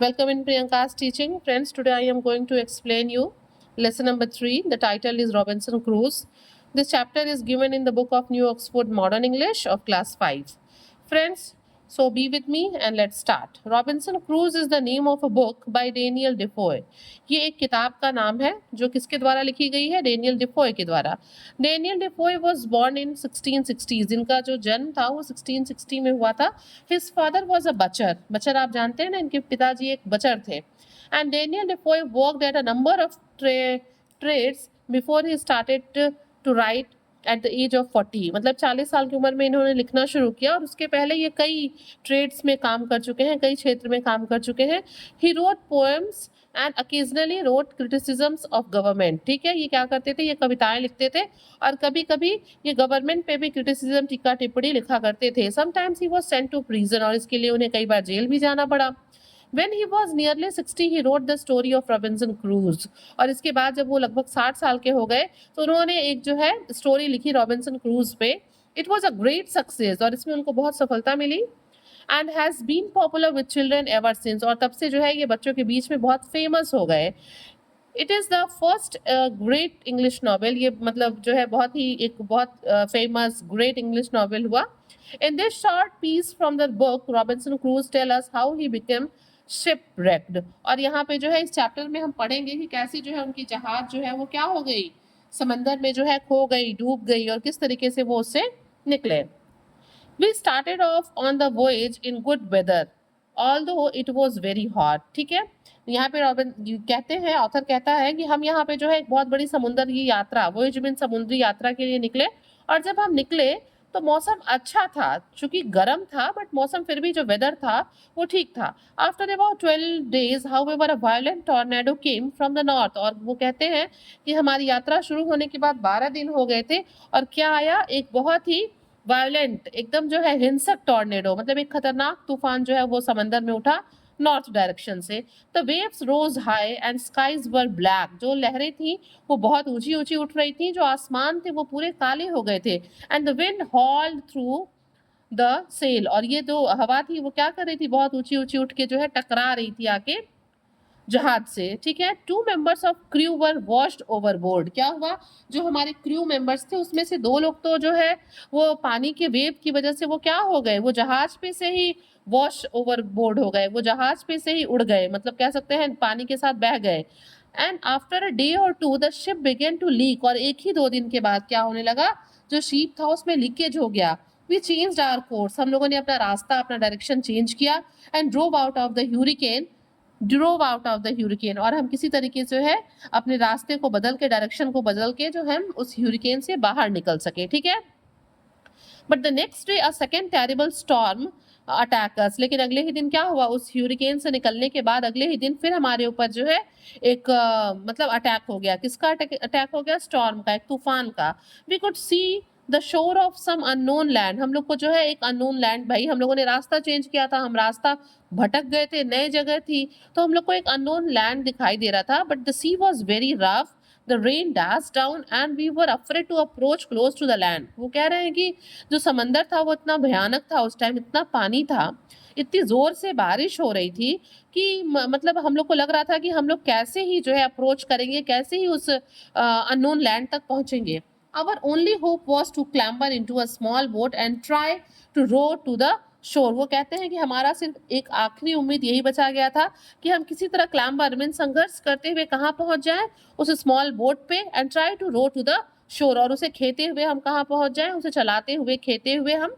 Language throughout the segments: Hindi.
Welcome in Priyanka's teaching. Friends, today I am going to explain you lesson number 3. The title is Robinson Crusoe. This chapter is given in the book of New Oxford Modern English of class 5. Friends, so be with me and let's start. Robinson Crusoe is the name of a book by Daniel Defoe. ये एक किताब का नाम है जो किसके द्वारा लिखी गई है? डेनियल डिफोय के द्वारा. Daniel Defoe was born in 1660s. इनका जो जन्म था वो 1660 में हुआ था. His father was a butcher. बचर आप जानते हैं ना, इनके पिताजी एक बचर थे. And Daniel Defoe worked at a number of trades before he started to write at the age of 40. मतलब 40 साल की उम्र में इन्होंने लिखना शुरू किया और उसके पहले ये कई ट्रेड्स में काम कर चुके हैं, कई क्षेत्र में काम कर चुके हैं. He wrote poems and occasionally wrote criticisms of government. ठीक है, ये क्या करते थे? ये कविताएं लिखते थे और कभी कभी ये गवर्नमेंट पे भी क्रिटिसिज्म, टीका टिप्पणी लिखा करते थे. Sometimes he was sent to prison और इसके लिए उन्हें कई बार जेल भी जाना पड़ा. When he was nearly 60, he wrote the story of Robinson Crusoe. और इसके बाद जब वो लगभग 60 साल के हो गए तो उन्होंने एक जो है स्टोरी लिखी रॉबिन्सन क्रूज पे. It was a great success और इसमें उनको बहुत सफलता मिली. And has been popular with children ever since. और तब से जो है ये बच्चों के बीच में बहुत फेमस हो गए. It is the first great English novel. ये मतलब जो है बहुत ही एक बहुत फेमस ग्रेट इंग्लिश नॉवेल हुआ. In this short piece from the book Robinson Crusoe tell us how he became shipwrecked. और यहाँ पे जो है इस चैप्टर में हम पढ़ेंगे कि कैसे जो है उनकी जहाज जो है वो क्या हो गई, समंदर में जो है खो गई, डूब गई और किस तरीके से वो उससे निकले. We started off on the voyage in good weather, although it was very hot. ठीक है, यहाँ पे रॉबिन कहते हैं, ऑथर कहता है कि हम यहाँ पे जो है एक बहुत बड़ी समुद्र की यात्रा, वोएज मीन समुद्री यात्रा के लिए निकले. और जब हम निकले तो मौसम अच्छा था, चूंकि गर्म था बट मौसम फिर भी जो वेदर था वो ठीक था. After about 12 days, however, a violent tornado came from the north. और वो कहते हैं कि हमारी यात्रा शुरू होने के बाद 12 दिन हो गए थे और क्या आया? एक बहुत ही वायलेंट, एकदम जो है हिंसक टॉर्नेडो, मतलब एक खतरनाक तूफान जो है वो समंदर में उठा नॉर्थ डायरेक्शन से. The waves rose high and skies were black. जो लहरें थी वो बहुत ऊंची ऊंची उठ रही थी, जो आसमान थे वो पूरे काले हो गए थे. And the wind howled through the sail. और ये जो हवा थी वो क्या कर रही थी? बहुत ऊंची ऊंची उठ के जो है टकरा रही थी आके जहाज से. ठीक है, 2 members of crew were washed overboard. क्या हुआ? जो हमारे क्रू मेंबर्स थे उसमें से 2 लोग तो जो है वो पानी के वेव की वजह से वो क्या हो गए? वो जहाज पे से ही वॉश ओवरबोर्ड हो गए, वो जहाज पे से ही उड़ गए, मतलब कह सकते हैं पानी के साथ बह गए. एंड आफ्टर अ डे और 2 the ship began to leak. और एक ही 2 दिन के बाद क्या होने लगा? जो शिप था उसमें लीकेज हो गया. We changed our course. हम लोगों ने अपना रास्ता, अपना डायरेक्शन चेंज किया. And drove out of the hurricane. और हम किसी तरीके से है अपने रास्ते को बदल के, डायरेक्शन को बदल के जो हम उस ह्यूरिकेन से बाहर निकल सके. ठीक है, but the next day a second terrible storm attackers. लेकिन अगले ही दिन क्या हुआ? उस ह्यूरिकेन से निकलने के बाद अगले ही दिन फिर हमारे ऊपर जो है एक मतलब अटैक हो गया. किसका अटैक हो गया? स्टॉर्म का, एक तूफान का. We could see the shore of some unknown land. हम लोग को जो है एक अननोन लैंड, भाई हम लोगों ने रास्ता चेंज किया था, हम रास्ता भटक गए थे, नए जगह थी, तो हम लोग को एक अननोन लैंड दिखाई दे रहा था. But the sea was very rough, the rain dash down and we were afraid to approach close to the land. वो कह रहे हैं कि जो समंदर था वो इतना भयानक था, उस टाइम इतना पानी था, इतनी जोर से बारिश हो रही थी कि मतलब हम लोग को लग रहा था कि हम लोग कैसे ही जो है अप्रोच करेंगे, कैसे ही उस अननोन लैंड तक पहुंचेंगे. Our only hope was to clamber into a small boat and try to row to the shore. वो कहते हैं कि हमारा सिर्फ एक आखिरी उम्मीद यही बचा गया था कि हम किसी तरह क्लैम्बर मीन संघर्ष करते हुए कहाँ पहुंच जाएं? उस स्मॉल बोट पे. And try to row to the shore. और उसे खेते हुए हम कहाँ पहुंच जाएं? उसे चलाते हुए, खेते हुए हम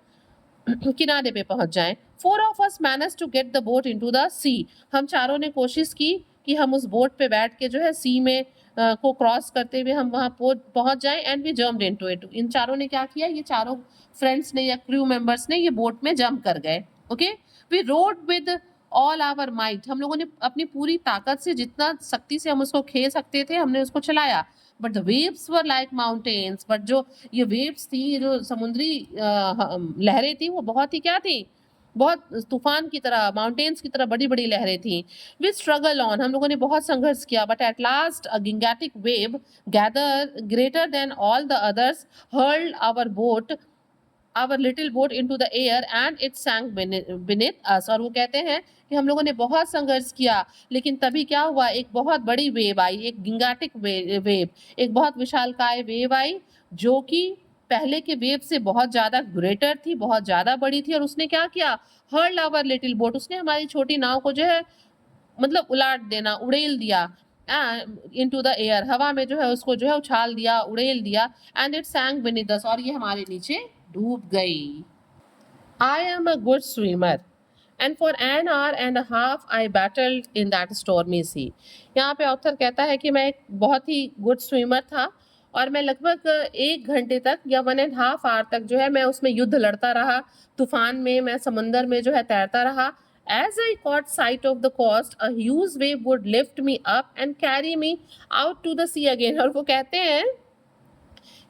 किनारे पे पहुंच जाएं. 4 of us managed to get the boat into the sea. हम चारों ने कोशिश की कि हम उस बोट पे बैठ के जो है सी में को क्रॉस करते हुए हम वहाँ पहुंच जाएं. And we jumped into it. इन चारों ने क्या किया? ये चारों फ्रेंड्स ने या क्रू मेंबर्स ने ये बोट में जंप कर गए. Okay, we rowed with all our might. हम लोगों ने अपनी पूरी ताकत से, जितना शक्ति से हम उसको खे सकते थे, हमने उसको चलाया. But the waves were like mountains. But जो ये वेव्स थी, ये जो समुद्री लहरें थी, वो बहुत ही क्या थी? बहुत तूफान की तरह, माउंटेन्स की तरह बड़ी बड़ी लहरें थी. We struggle on. हम लोगों ने बहुत संघर्ष किया. But at last a gigantic wave gather greater than all the others hurled our boat our little boat into the air and it sank beneath us। और वो कहते हैं कि हम लोगों ने बहुत संघर्ष किया, लेकिन तभी क्या हुआ, एक बहुत बड़ी वेव आई, एक गिंगाटिक वेव, एक बहुत विशालकाय वेव आई, जो कि पहले के वेव से बहुत ज़्यादा ग्रेटर थी, बहुत ज़्यादा बड़ी थी। और उसने क्या किया, हर्ल्ड आवर लिटिल बोट, उसने हमारी छोटी नाव को जो है मतलब उलाट देना, उड़ेल दिया, इनटू द एयर, हवा में जो है उसको जो है उछाल दिया, उड़ेल दिया, and it sank beneath us, और ये हमारे नीचे डूब गई। I am a good swimmer and for an hour and half I battled in that stormy sea. यहाँ पे ऑथर कहता है कि मैं एक बहुत ही गुड स्विमर था, और मैं लगभग 1 घंटे तक या 1.5 आवर तक जो है मैं उसमें युद्ध लड़ता रहा, तूफान में, मैं समंदर में जो है तैरता रहा। As I caught sight of the coast, a huge wave would lift me up and carry me out to the sea again। और वो कहते हैं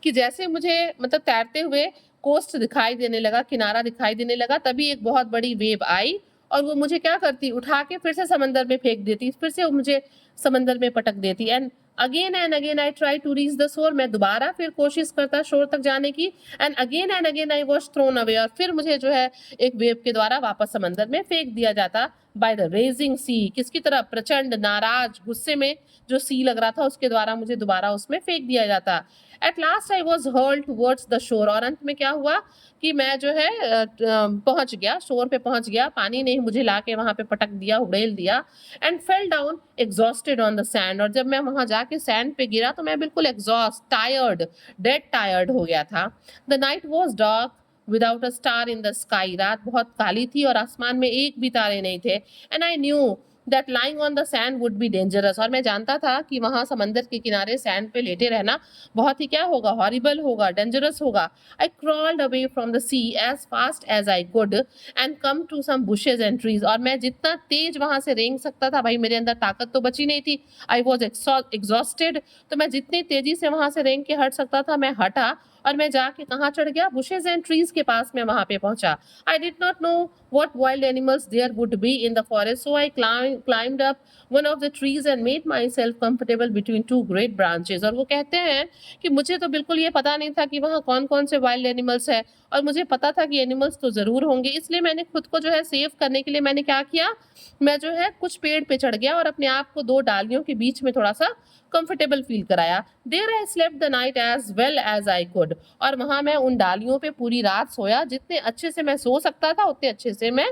कि जैसे मुझे मतलब तैरते हुए कोस्ट दिखाई देने लगा, किनारा दिखाई देने लगा, तभी एक बहुत बड़ी वेव आई और वो मुझे क्या करती, उठा के फिर से समंदर में फेंक देती, फिर से वो मुझे समंदर में पटक देती। And again I try to reach the shore, मैं दोबारा फिर कोशिश करता शोर तक जाने की, and again I was thrown away, और फिर मुझे जो है एक वेव के द्वारा वापस समंदर में फेंक दिया जाता। बाय द रेजिंग सी, किसकी तरफ, प्रचंड नाराज गुस्से में जो सी लग रहा था उसके द्वारा मुझे दोबारा उसमें फेंक दिया जाता। At last I was hurled towards the shore, और अंत में क्या हुआ कि मैं जो है पहुंच गया, शोर पे पहुंच गया, पानी ने मुझे ला के वहां पे पटक दिया, उड़ेल दिया, and fell down exhausted on the sand. और जब मैं वहां जाके सैंड पे गिरा तो मैं बिल्कुल एग्जॉस्ट, टायर्ड, डेड टायर्ड हो गया था। The night was dark without a star in the sky, रात बहुत काली थी और आसमान में एक भी तारे नहीं थे। And I knew that lying on the sand would be dangerous, और मैं जानता था कि वहां समंदर के किनारे सैंड पे लेटे रहना बहुत ही क्या होगा, हॉरिबल होगा, डेंजरस होगा। I crawled away from the sea as fast as I could and come to some bushes and trees, और मैं जितना तेज वहां से रेंग सकता था, भाई मेरे अंदर ताकत तो बची नहीं थी, आई वॉज एग्जॉस्टेड, तो मैं जितनी तेजी से वहां से रेंग के हट सकता था मैं हटा, और मैं जाके कहाँ चढ़ गया, बुशेज एंड ट्रीज के पास में वहां पे पहुंचा। I did not know what wild animals there would be in the forest, so I climbed up one of the trees and made myself comfortable between two great branches। और वो कहते हैं कि मुझे तो बिल्कुल ये पता नहीं था कि वहाँ कौन कौन से वाइल्ड एनिमल्स है, और मुझे पता था कि एनिमल्स तो ज़रूर होंगे, इसलिए मैंने खुद को जो है सेव करने के लिए मैंने क्या किया, मैं जो है कुछ पेड़ पे चढ़ गया और अपने आप को 2 डालियों के बीच में थोड़ा सा कंफर्टेबल फील कराया। There I slept the night as well as I could, और वहां मैं उन डालियों पे पूरी रात सोया, जितने अच्छे से मैं सो सकता था उतने अच्छे से मैं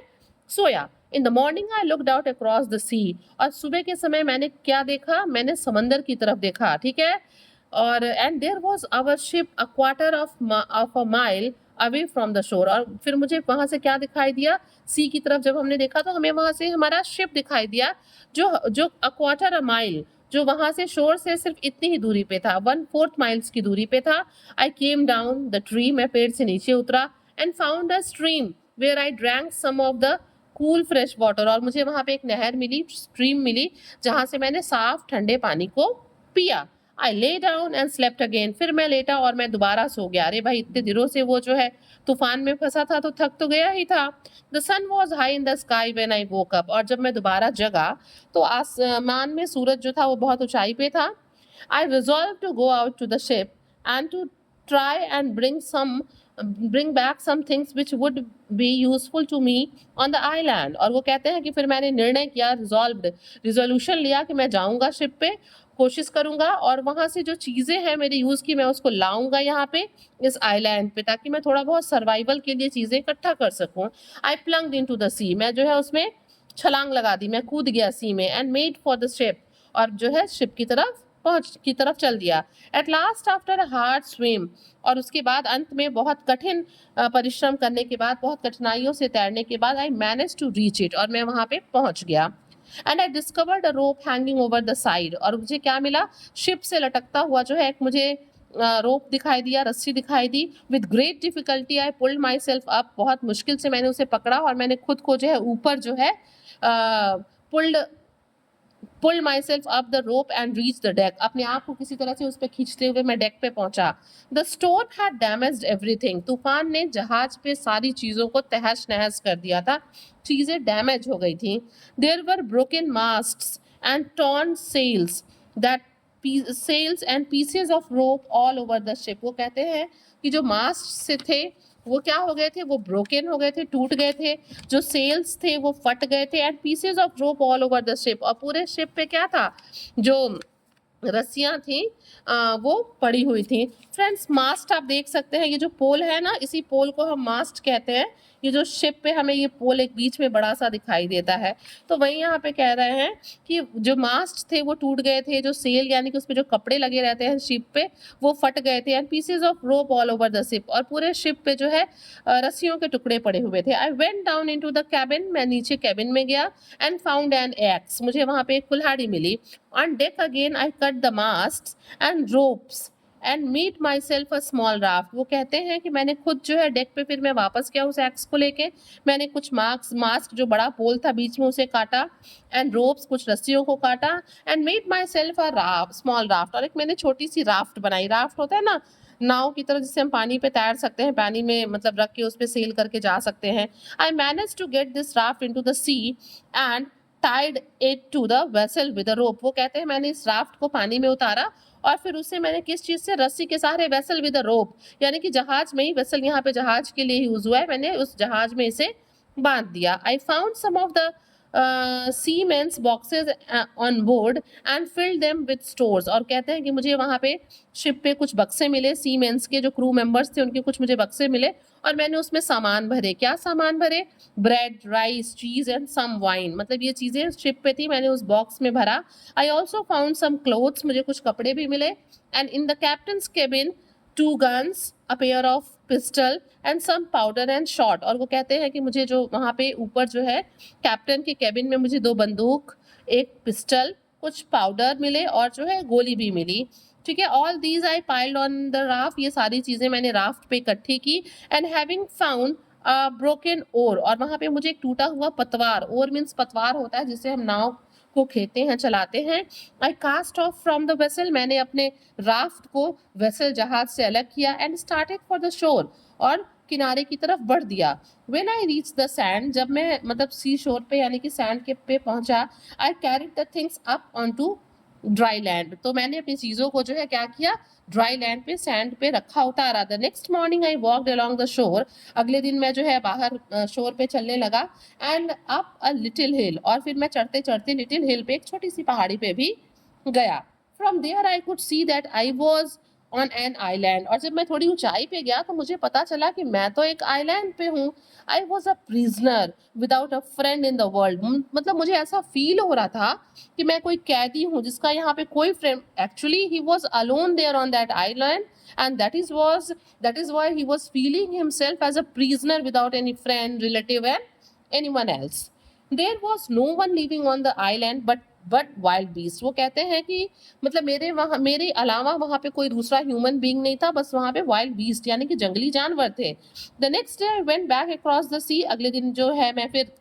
सोया। In the morning I looked out across the sea, और सुबह के समय मैंने क्या देखा, मैंने समंदर की तरफ देखा, ठीक है। और and there was our ship a quarter of a mile away from the shore, और फिर मुझे वहां से क्या दिखाई दिया, सी की तरफ जब हमने देखा तो हमें वहां से हमारा शिप दिखाई दिया, जो जो अ क्वार्टर अ माइल, जो वहां से शोर से सिर्फ इतनी ही दूरी पे था, 1/4 माइल्स की दूरी पे था। I came down the tree, मैं पेड़ से नीचे उतरा, and found a stream where I drank some of the cool fresh water, और मुझे वहां पे एक नहर मिली, स्ट्रीम मिली, जहां से मैंने साफ ठंडे पानी को पिया। आई lay down and slept again, फिर मैं लेटा और मैं दोबारा सो गया। अरे भाई इतने दिनों से वो जो है तूफान में फंसा था तो थक तो गया ही था। The sun was high in the sky when I woke up, और जब मैं दोबारा जगा तो आसमान में सूरज जो था वो बहुत ऊंचाई पे था। I resolve to go out to the ship and to try and bring back some things which would be useful to me on the island। और वो कहते हैं कि फिर मैंने निर्णय किया, रिजोल्यूशन लिया कि मैं जाऊंगा शिप पे, कोशिश करूंगा और वहां से जो चीजें हैं मेरे यूज की मैं उसको लाऊंगा यहाँ पे इस आइलैंड पे, ताकि मैं थोड़ा बहुत सर्वाइवल के लिए चीजें इकट्ठा कर सकूं। आई प्लंग्ड इनटू द सी, मैं जो है उसमें छलांग लगा दी, मैं कूद गया सी में, and made for the ship, और जो है शिप की तरफ चल दिया। At last after a hard swim, और उसके बाद अंत में बहुत कठिन परिश्रम करने के बाद, बहुत कठिनाइयों से तैरने के बाद, I manage to reach it, और मैं वहां पे पहुंच गया। And I discovered a rope hanging over the side, और मुझे क्या मिला, शिप से लटकता हुआ जो है एक मुझे रोप दिखाई दिया, रस्सी दिखाई दी। With great difficulty I pulled myself up, बहुत मुश्किल से मैंने उसे पकड़ा और मैंने खुद को जो है ऊपर जो है pulled pull myself up the rope and reach the deck, अपने आप को किसी तरह से उस पर खींचते हुए मैं डेक पे पहुंचा। The store had damaged everything, तूफान ने जहाज पे सारी चीजों को तहस नहस कर दिया था, चीजें डैमेज हो गई थी। There were broken masts and torn sails that sails and pieces of rope all over the ship, वो कहते हैं कि जो मास्ट से थे वो क्या हो गए थे, वो ब्रोकन हो गए थे, टूट गए थे, जो सेल्स थे वो फट गए थे, and pieces of rope all over the ship, और पूरे शिप पे क्या था, जो रस्सियां थी वो पड़ी हुई थी। फ्रेंड्स मास्ट आप देख सकते हैं, ये जो पोल है ना, इसी पोल को हम मास्ट कहते हैं। ये जो शिप पे हमें ये पोल एक बीच में बड़ा सा दिखाई देता है, तो वही यहाँ पे कह रहे हैं कि जो मास्ट थे वो टूट गए थे, जो सेल यानी कि उसपे जो कपड़े लगे रहते हैं शिप पे वो फट गए थे, and pieces of rope all over the ship, और पूरे शिप पे जो है रस्सियों के टुकड़े पड़े हुए थे। I went down into the cabin, मैं नीचे कैबिन में गया, एंड फाउंड एन एक्स, मुझे वहां पे एक कुल्हाड़ी मिली। On deck again I cut the masts and ropes and made myself a small raft। वो कहते हैं कि मैंने खुद जो है डेक पे फिर मैं वापस गया उस एक्स को लेके, मैंने कुछ मास्क जो बड़ा पोल था बीच में उसे काटा, एंड रोप्स कुछ रस्सियों को काटा, and made my self a raft, small raft, और एक मैंने छोटी सी राफ्ट बनाई। राफ्ट होता है ना नाव की तरह जिससे हम पानी पे तैर सकते हैं, पानी में मतलब रख के उस पर सेल करके जा सकते हैं। I manage to get this raft into the sea and tied it to the vessel with a rope. वो कहते हैं मैंने इस राफ्ट को पानी में उतारा और फिर उसे मैंने किस चीज से, रस्सी के सहारे, वेसल विद अ रोप, यानी कि जहाज में ही, वेसल यहाँ पे जहाज के लिए यूज हुआ है, मैंने उस जहाज में इसे बांध दिया। I found some of the seamen's boxes on board and filled them with stores, और कहते हैं कि मुझे वहाँ पे शिप पे कुछ बक्से मिले, सीमेंस के जो क्रू मेंबर्स थे उनके कुछ मुझे बक्से मिले, और मैंने उसमें सामान भरे। क्या सामान भरे? ब्रेड, राइस, चीज एंड सम वाइन, मतलब ये चीजें शिप पे थी, मैंने उस बॉक्स में भरा। I also found some clothes, मुझे कुछ कपड़े भी मिले, and in the captain's cabin 2 guns, a pair of pistol and some powder and shot। और वो कहते हैं कि मुझे जो वहाँ पे ऊपर जो है कैप्टन के केबिन में मुझे 2 बंदूक, एक पिस्टल, कुछ पाउडर मिले और जो है गोली भी मिली। ठीक है, all these I piled on the raft, ये सारी चीजें मैंने राफ्ट पे इकट्ठी की। एंड हैविंग फाउंड ब्रोकन ओर, और वहां पे मुझे एक टूटा हुआ पतवार, ओर मीन्स पतवार होता है जिससे हम नाव को खेते हैं, चलाते हैं। I cast off from the vessel, मैंने अपने राफ्ट को वेसल जहाज से अलग किया, and started for the shore, और किनारे की तरफ बढ़ दिया। When I reach the sand, जब मैं मतलब सी शोर पे यानी कि सैंड के पे पहुंचा, I carried the things up on to dry land, तो मैंने अपनी चीजों को जो है क्या किया, ड्राई लैंड पे, सैंड पे रखा, उतारा। The next morning I walked along the shore, अगले दिन मैं जो है बाहर शोर पे चलने लगा, एंड अप अ लिटिल हिल, और फिर मैं चढ़ते चढ़ते लिटिल हिल पे, एक छोटी सी पहाड़ी पे भी गया। From there I could see that I was on an island, और जब मैं थोड़ी ऊंचाई पे गया तो मुझे पता चला कि मैं तो एक आइलैंड पे हूँ। I was a prisoner without a friend in the world, मतलब मुझे ऐसा फील हो रहा था कि मैं कोई कैदी हूँ जिसका यहाँ पे कोई friend, actually he was alone there on that island, and that is why he was feeling himself as a prisoner without any friend, relative and anyone else। there was no one living on the island but wild beast। वो कहते हैं कि मतलब मेरे अलावा वहां पे कोई दूसरा ह्यूमन बीइंग नहीं था, बस वहां पे वाइल्ड बीस्ट यानी कि जंगली जानवर थे। The next day I went back across the sea, अगले दिन जो है मैं फिर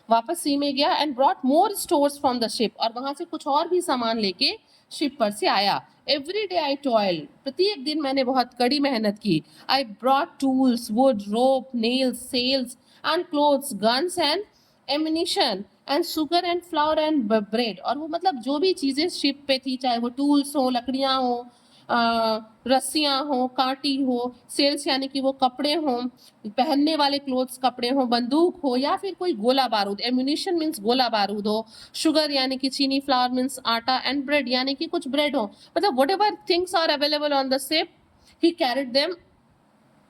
वापस सी में गया, and brought more stores from the ship, और वहां से कुछ और भी सामान लेके शिप पर से आया। एवरी डे आई टॉयल, प्रत्येक दिन मैंने बहुत कड़ी मेहनत की। I brought tools, wood, rope, nails, sails and clothes, guns and ammunition and sugar and flour and bread, और वो मतलब जो भी चीजें शिप पे थी, चाहे वो टूल्स हो, लकड़ियां हो, रस्सियां हो, कांटी हो, सेल्स यानी कि वो कपड़े हो, पहनने वाले क्लोथ्स कपड़े हो, बंदूक हो, या फिर कोई गोला बारूद, एम्यूनिशन मीन्स गोला बारूद हो, शुगर यानी कि चीनी, फ्लावर मीन्स आटा, एंड ब्रेड यानी कि कुछ ब्रेड हो, मतलब whatever things are available on the ship he carried them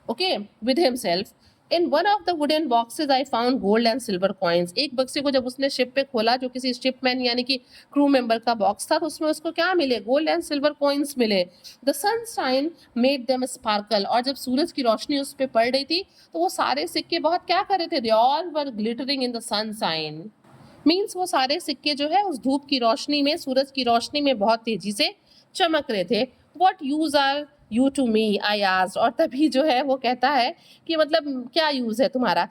okay with himself। in one of the wooden boxes I found gold and silver coins। एक बक्से को जब उसने शिप पे खोला, जो किसी शिपमैन यानी कि क्रू मेंबर का बॉक्स था, तो उसमें उसको क्या मिले, गोल्ड एंड सिल्वर कॉइन्स मिले। The sunshine made them sparkle, और जब सूरज की रोशनी उस पे पड़ रही थी तो वो सारे सिक्के बहुत क्या कर रहे थे, they all were glittering in the sunshine, means वो सारे सिक्के जो है उस धूप की रोशनी में, सूरज की रोशनी में बहुत तेजी से चमक रहे थे। What use are you to me I asked, और तभी जो है वो कहता है कि मतलब क्या यूज है तुम्हारा।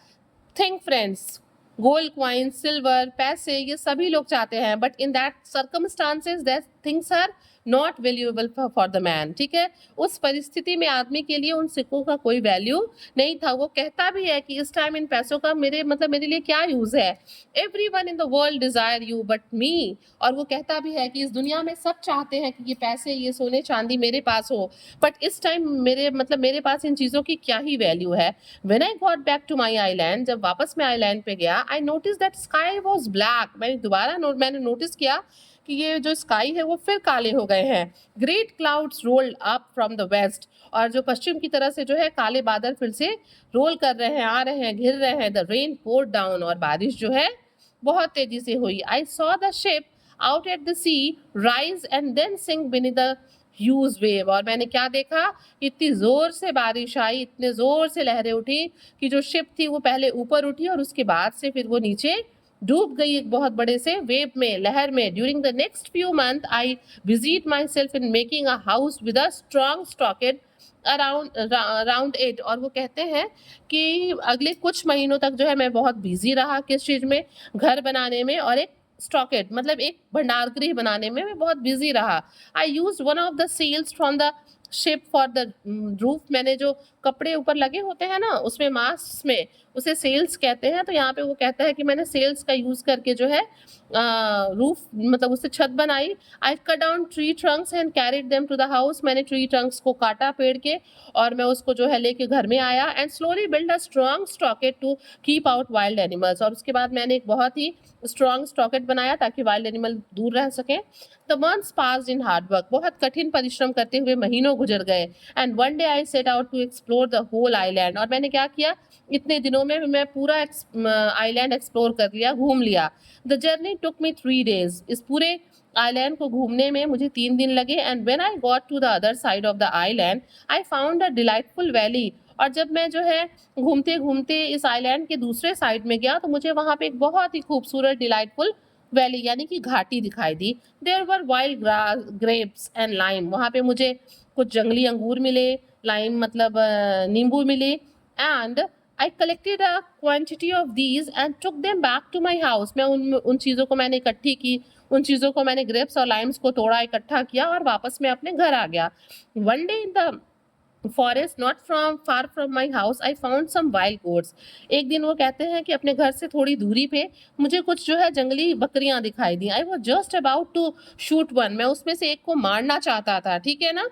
Think friends, gold coin, silver, पैसे, ये सभी लोग चाहते हैं, but in that circumstances things are not valuable for the man, ठीक है। उस परिस्थिति में आदमी के लिए उन सिक्कों का कोई वैल्यू नहीं था। वो कहता भी है कि इस टाइम इन पैसों का मेरे लिए क्या यूज है। Everyone in the world desire you but me, और वो कहता भी है कि इस दुनिया में सब चाहते हैं कि ये पैसे, ये सोने चांदी मेरे पास हो, बट इस टाइम मेरे पास इन चीजों की क्या ही वैल्यू है। When I got back to my island, जब वापस मैं आईलैंड पे गया, I notice that sky was black. मैंने नोटिस किया कि ये जो स्काई है वो फिर काले हो गए हैं। Great clouds rolled up from the west, और जो पश्चिम की तरफ से जो है काले बादल फिर से रोल कर रहे हैं, आ रहे हैं, घिर रहे हैं। द रेन पोर्ड डाउन, और बारिश जो है बहुत तेजी से हुई। I saw the ship out at the sea rise and then sink beneath the huge wave, और मैंने क्या देखा, इतनी जोर से बारिश आई, इतने जोर से लहरें उठी कि जो शिप थी वो पहले ऊपर उठी और उसके बाद से फिर वो नीचे डूब गई एक बहुत बड़े से वेव में, लहर में। During the next few month I busied myself in making a house with a strong stockade around it, और वो कहते हैं कि अगले कुछ महीनों तक जो है मैं बहुत बिजी रहा, किस चीज में, घर बनाने में, और एक स्टॉकेट मतलब एक भंडार गृह बनाने में मैं बहुत बिजी रहा। I use one of the sails from the ship for the roof, मैंने जो कपड़े ऊपर लगे होते हैं ना उसमें, मास्क में, उसे सेल्स कहते हैं। तो यहाँ पे वो कहता है कि मैंने सेल्स का यूज करके जो है रूफ मतलब उससे छत बनाई। I cut down tree trunks and carried them to the house, मैंने ट्री ट्रंक्स को काटा पेड़ के और मैं उसको जो है लेके घर में आया। And slowly build a strong stockade to keep out wild animals, और उसके बाद मैंने एक बहुत ही स्ट्रॉन्ग स्टॉकेट बनाया ताकि वाइल्ड एनिमल दूर रह सके। The months passed in hard work, बहुत कठिन परिश्रम करते हुए महीनों गुजर गए। And one day I set out to explore the whole island, और मैंने क्या किया, इतने दिनों में मैं पूरा आइलैंड एक्सप्लोर कर लिया, घूम लिया। The journey took me 3 days, इस पूरे आइलैंड को घूमने में मुझे 3 दिन लगे। And when I got to the other side of the island I found a delightful valley, और जब मैं जो है घूमते घूमते इस आइलैंड के दूसरे साइड में गया तो मुझे वहां पे एक बहुत ही खूबसूरत डिलाइटफुल वैली यानी कि घाटी दिखाई दी। There were wild grapes and lime, वहां पे मुझे कुछ जंगली अंगूर मिले, लाइम मतलब नींबू मिले। And I collected a quantity of these and took them back to my house, मैं उन चीज़ों को मैंने इकट्ठी की, उन चीज़ों को मैंने ग्रेप्स और लाइम्स को तोड़ा, इकट्ठा किया और वापस मैं अपने घर आ गया। One day in the forest not from far from my house I found some wild goats, एक दिन वो कहते हैं कि अपने घर से थोड़ी दूरी पे मुझे कुछ जो है जंगली बकरियां दिखाई दी। I was just about to shoot one, मैं उसमें से एक को मारना चाहता था, ठीक है ना।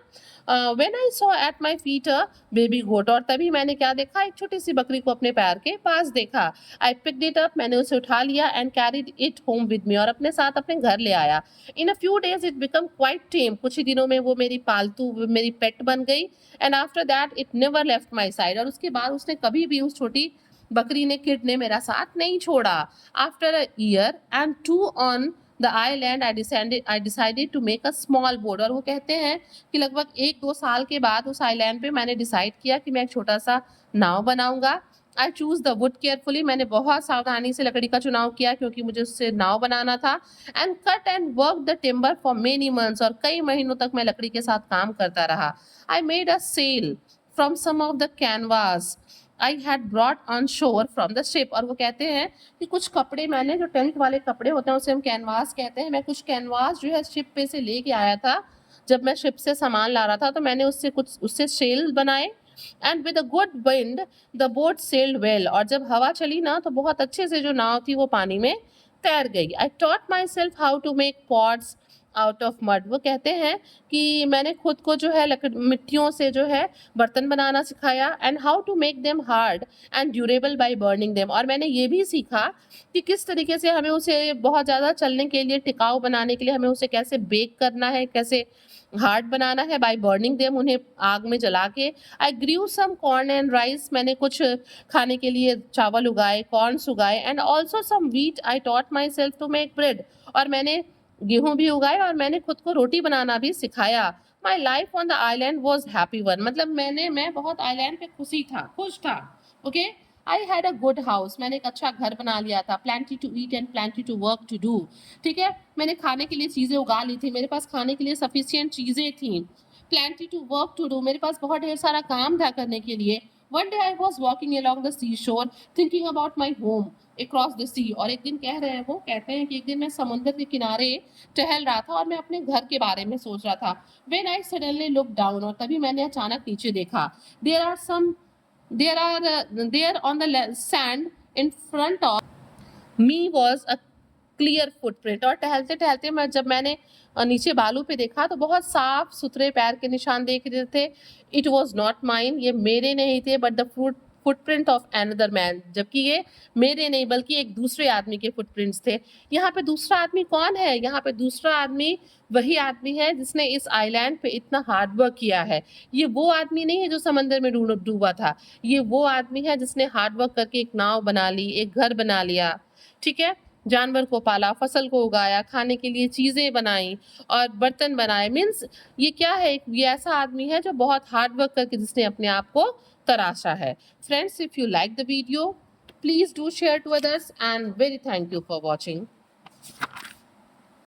When I saw at my feet a baby goat, और तभी मैंने क्या देखा, एक छोटी सी बकरी को अपने पैर के पास देखा। आई पिक्ड इट अप, मैंने उसे उठा लिया and carried it home with me, और अपने साथ अपने घर ले आया। In a few days it become quite tame, कुछ ही दिनों में वो मेरी पालतू, मेरी पेट बन गई। And after that it never left my side, और उसके बाद उसने कभी भी, उस छोटी बकरी ने, किड ने मेरा साथ नहीं छोड़ा। After a year and 2 on the island I decided to make a small boat, और वो कहते हैं कि लगभग 1-2 साल के बाद उस आइलैंड पे मैंने डिसाइड किया कि मैं एक छोटा सा नाव बनाऊंगा। I choose the wood carefully, मैंने बहुत सावधानी से लकड़ी का चुनाव किया क्योंकि मुझे उससे नाव बनाना था। And cut and work the timber for many months, और कई महीनों तक मैं लकड़ी के साथ काम करता रहा। I made a sail from some of the canvas I had brought on shore from the ship, और वो कहते हैं कि कुछ कपड़े मैंने, जो टेंट वाले कपड़े होते हैं उसे हम कैनवास कहते हैं, मैं कुछ कैनवास जो है शिप पे से लेके आया था। जब मैं शिप से सामान ला रहा था तो मैंने उससे सेल बनाए। And with a good wind the boat sailed well, और जब हवा चली ना तो बहुत अच्छे से जो नाव थी वो पानी में तैर गई। I taught myself how to make pots out of mud, वो कहते हैं कि मैंने खुद को जो है मिट्टियों से जो है बर्तन बनाना सिखाया। And how to make them hard and durable by burning them, और मैंने ये भी सीखा कि किस तरीके से हमें उसे बहुत ज़्यादा चलने के लिए, टिकाऊ बनाने के लिए हमें उसे कैसे बेक करना है, कैसे हार्ड बनाना है, बाय बर्निंग देम, उन्हें आग में जला के। I grew some corn and rice, मैंने कुछ खाने के लिए चावल उगाए, कॉर्न्स उगाए। And also some wheat I taught myself to make bread, और मैंने गेहूं भी उगाए और मैंने खुद को रोटी बनाना भी सिखाया। My life on the island was happy one, मतलब मैं बहुत आइलैंड पे खुश था। Okay, I had a good house, मैंने एक अच्छा घर बना लिया था। Plenty to eat and plenty to work to do, ठीक है, मैंने खाने के लिए चीजें उगा ली थी, मेरे पास खाने के लिए सफिशियंट चीजें थी। Plenty to work to do, मेरे पास बहुत ढेर सारा काम था करने के लिए। One day I was walking along the seashore thinking about my home, across the sea। और एक दिन कह रहे हैं, वो कहते हैं कि एक दिन मैं समुद्र के किनारे टहल रहा था और मैं अपने घर के बारे में सोच रहा था। When I suddenly looked down, और तभी मैंने अचानक नीचे देखा। There on the sand in front of me was a clear footprint. और टहलते टहलते जब मैंने नीचे बालू पे देखा तो बहुत साफ सुथरे पैर के निशान देख रहे थे। इट वॉज नॉट माइन, ये मेरे नहीं थे, but the footprint of another man, जबकि ये मेरे नहीं बल्कि एक दूसरे आदमी के फुटप्रिंट्स थे। यहाँ पे दूसरा आदमी कौन है? यहाँ पे दूसरा आदमी वही आदमी है जिसने इस आइलैंड पे इतना हार्ड वर्क किया है। ये वो आदमी नहीं है जो समंदर में डूबा था, ये वो आदमी है जिसने हार्ड वर्क करके एक नाव बना ली, एक घर बना लिया, ठीक है, जानवर को पाला, फसल को उगाया, खाने के लिए चीज़ें बनाई और बर्तन बनाए। मीन्स ये क्या है? ये ऐसा आदमी है जो बहुत हार्ड वर्क करके जिसने अपने आप को तराशा है। Friends, if you like the video, please do share to others, and very thank you for watching.